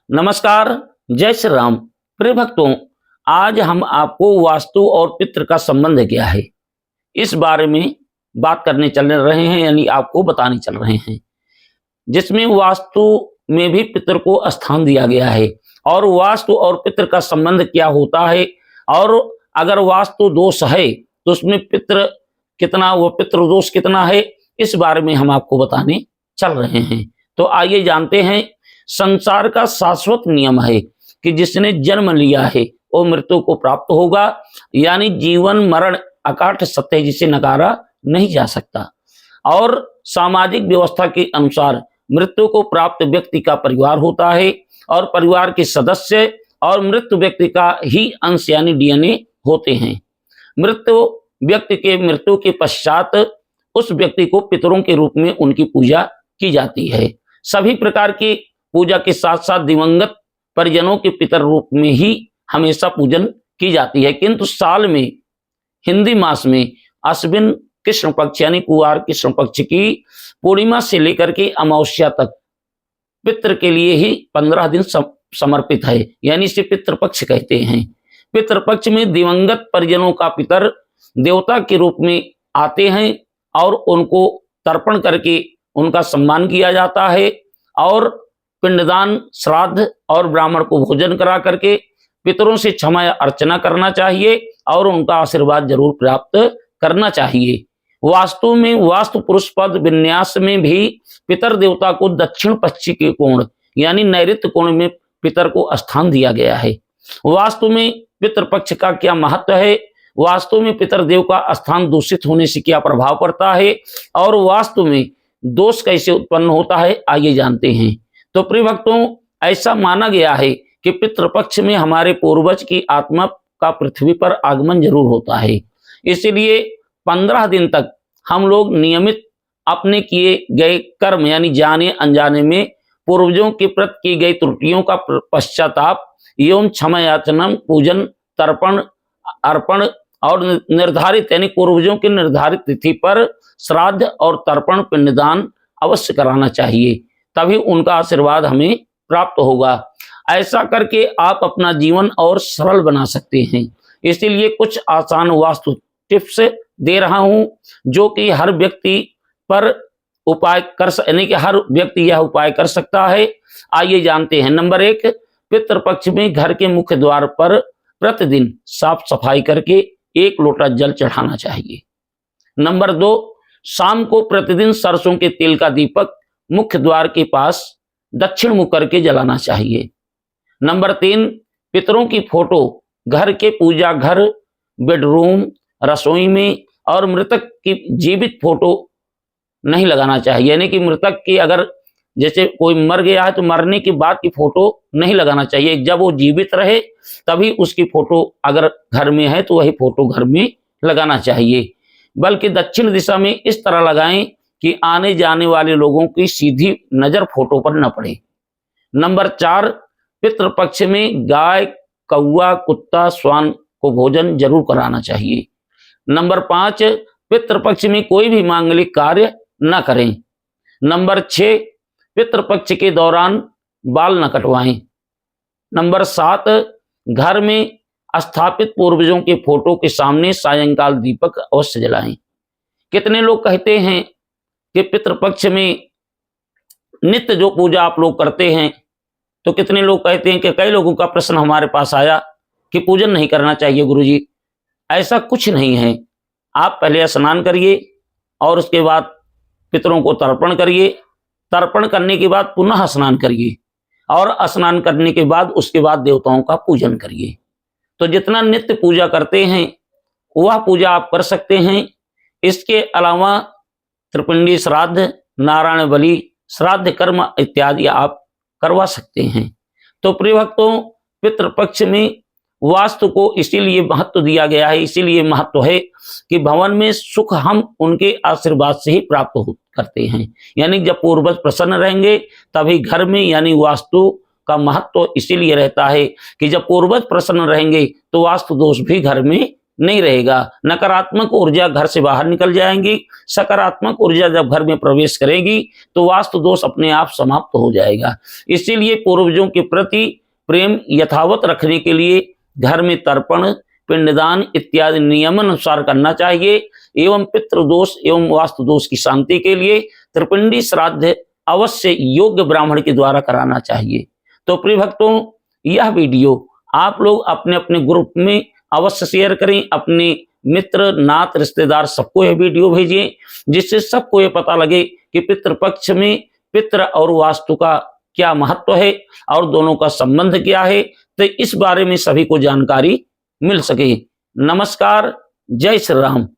नमस्कार, जय श्री राम। प्रिय भक्तों, आज हम आपको वास्तु और पितृ का संबंध क्या है इस बारे में बात करने चल रहे हैं, यानी आपको बताने चल रहे हैं, जिसमें वास्तु में भी पितृ को स्थान दिया गया है और वास्तु और पितृ का संबंध क्या होता है, और अगर वास्तु दोष है तो उसमें पितृ कितना, वो पितृ दोष कितना है, इस बारे में हम आपको बताने चल रहे हैं। तो आइए जानते हैं। संसार का शाश्वत नियम है कि जिसने जन्म लिया है वो मृत्यु को प्राप्त होगा, यानी जीवन मरण अकाट सत्य, जिसे नकारा नहीं जा सकता। और सामाजिक व्यवस्था के अनुसार मृत्यु को प्राप्त व्यक्ति का परिवार होता है और परिवार के सदस्य और मृत व्यक्ति का ही अंश यानी डीएनए होते हैं। व्यक्ति के मृत्यु के पश्चात उस व्यक्ति को पितरों के रूप में उनकी पूजा की जाती है। सभी प्रकार की पूजा के साथ साथ दिवंगत परिजनों के पितर रूप में ही हमेशा पूजन की जाती है, किंतु साल में हिंदी मास में अश्विन कृष्ण पक्ष यानी कुवार कृष्ण पक्ष की पूर्णिमा से लेकर के अमावस्या तक पितृ के लिए ही 15 दिन समर्पित है, यानी इसे पितृपक्ष कहते हैं। पितृपक्ष में दिवंगत परिजनों का पितर देवता के रूप में आते हैं और उनको तर्पण करके उनका सम्मान किया जाता है और पिंडदान, श्राद्ध और ब्राह्मण को भोजन करा करके पितरों से क्षमा अर्चना करना चाहिए और उनका आशीर्वाद जरूर प्राप्त करना चाहिए। वास्तु में वास्तु पुरुष पद विन्यास में भी पितर देवता को दक्षिण पश्चिम के कोण यानी नैऋत्य कोण में पितर को स्थान दिया गया है। वास्तु में पितृपक्ष का क्या महत्व है, वास्तु में पितरदेव का स्थान दूषित होने से क्या प्रभाव पड़ता है और वास्तु में दोष कैसे उत्पन्न होता है, आइए जानते हैं। तो प्रिय भक्तों, ऐसा माना गया है कि पितृपक्ष में हमारे पूर्वज की आत्मा का पृथ्वी पर आगमन जरूर होता है, इसलिए 15 दिन तक हम लोग नियमित अपने किए गए कर्म यानी जाने अनजाने में पूर्वजों के प्रति की गई त्रुटियों का पश्चाताप एवं क्षमा याचना, पूजन, तर्पण, अर्पण और निर्धारित यानी पूर्वजों की निर्धारित तिथि पर श्राद्ध और तर्पण पिंडदान अवश्य कराना चाहिए, तभी उनका आशीर्वाद हमें प्राप्त होगा। ऐसा करके आप अपना जीवन और सरल बना सकते हैं। इसीलिए कुछ आसान वास्तु टिप्स दे रहा हूं जो कि हर व्यक्ति पर उपाय कर यानी कि हर व्यक्ति यह उपाय कर सकता है। आइए जानते हैं। नंबर 1, पितृपक्ष में घर के मुख्य द्वार पर प्रतिदिन साफ सफाई करके 1 लोटा जल चढ़ाना चाहिए। नंबर 2, शाम को प्रतिदिन सरसों के तेल का दीपक मुख्य द्वार के पास दक्षिण मुख करके जलाना चाहिए। नंबर 3, पितरों की फोटो घर के पूजा घर, बेडरूम, रसोई में और मृतक की जीवित फोटो नहीं लगाना चाहिए, यानी कि मृतक की अगर जैसे कोई मर गया है तो मरने के बाद की फोटो नहीं लगाना चाहिए, जब वो जीवित रहे तभी उसकी फोटो अगर घर में है तो वही फोटो घर में लगाना चाहिए, बल्कि दक्षिण दिशा में इस तरह लगाएं कि आने जाने वाले लोगों की सीधी नजर फोटो पर न पड़े। नंबर 4, पितृपक्ष में गाय, कौवा, कुत्ता, श्वान को भोजन जरूर कराना चाहिए। नंबर 5, पितृपक्ष में कोई भी मांगलिक कार्य न करें। नंबर 6, पितृपक्ष के दौरान बाल न कटवाएं। नंबर 7, घर में स्थापित पूर्वजों के फोटो के सामने सायंकाल दीपक अवश्य जलाएं। कितने लोग कहते हैं कि पितृपक्ष में नित्य जो पूजा आप लोग करते हैं, तो कितने लोग कहते हैं कि कई लोगों का प्रश्न हमारे पास आया कि पूजन नहीं करना चाहिए गुरुजी। ऐसा कुछ नहीं है। आप पहले स्नान करिए और उसके बाद पितरों को तर्पण करिए, तर्पण करने के बाद पुनः स्नान करिए और स्नान करने के बाद उसके बाद देवताओं का पूजन करिए। तो जितना नित्य पूजा करते हैं वह पूजा आप कर सकते हैं। इसके अलावा त्रिपिंडी श्राद्ध, नारायण बलि, श्राद्ध कर्म इत्यादि आप करवा सकते हैं। तो प्रिय भक्तों, पितृपक्ष में वास्तु को इसीलिए महत्व दिया गया है, इसीलिए महत्व है कि भवन में सुख हम उनके आशीर्वाद से ही प्राप्त करते हैं, यानी जब पूर्वज प्रसन्न रहेंगे तभी घर में, यानी वास्तु का महत्व इसीलिए रहता है कि जब पूर्वज प्रसन्न रहेंगे तो वास्तु दोष भी घर में नहीं रहेगा। नकारात्मक ऊर्जा घर से बाहर निकल जाएंगी। सकारात्मक ऊर्जा जब घर में प्रवेश करेगी तो वास्तु दोष अपने आप समाप्त हो जाएगा। इसीलिए पूर्वजों के प्रति प्रेम यथावत रखने के लिए घर में तर्पण, पिंडदान इत्यादि नियमानुसार करना चाहिए एवं पितृदोष एवं वास्तु दोष की शांति के लिए त्रिपिंडी श्राद्ध अवश्य योग्य ब्राह्मण के द्वारा कराना चाहिए। तो प्रिय भक्तों, यह वीडियो आप लोग अपने अपने ग्रुप में अवश्य शेयर करें। अपने मित्र, नात, रिश्तेदार सबको यह वीडियो भेजिए, जिससे सबको ये पता लगे कि पितृपक्ष में पितृ और वास्तु का क्या महत्व है और दोनों का संबंध क्या है। तो इस बारे में सभी को जानकारी मिल सके। नमस्कार, जय श्री राम।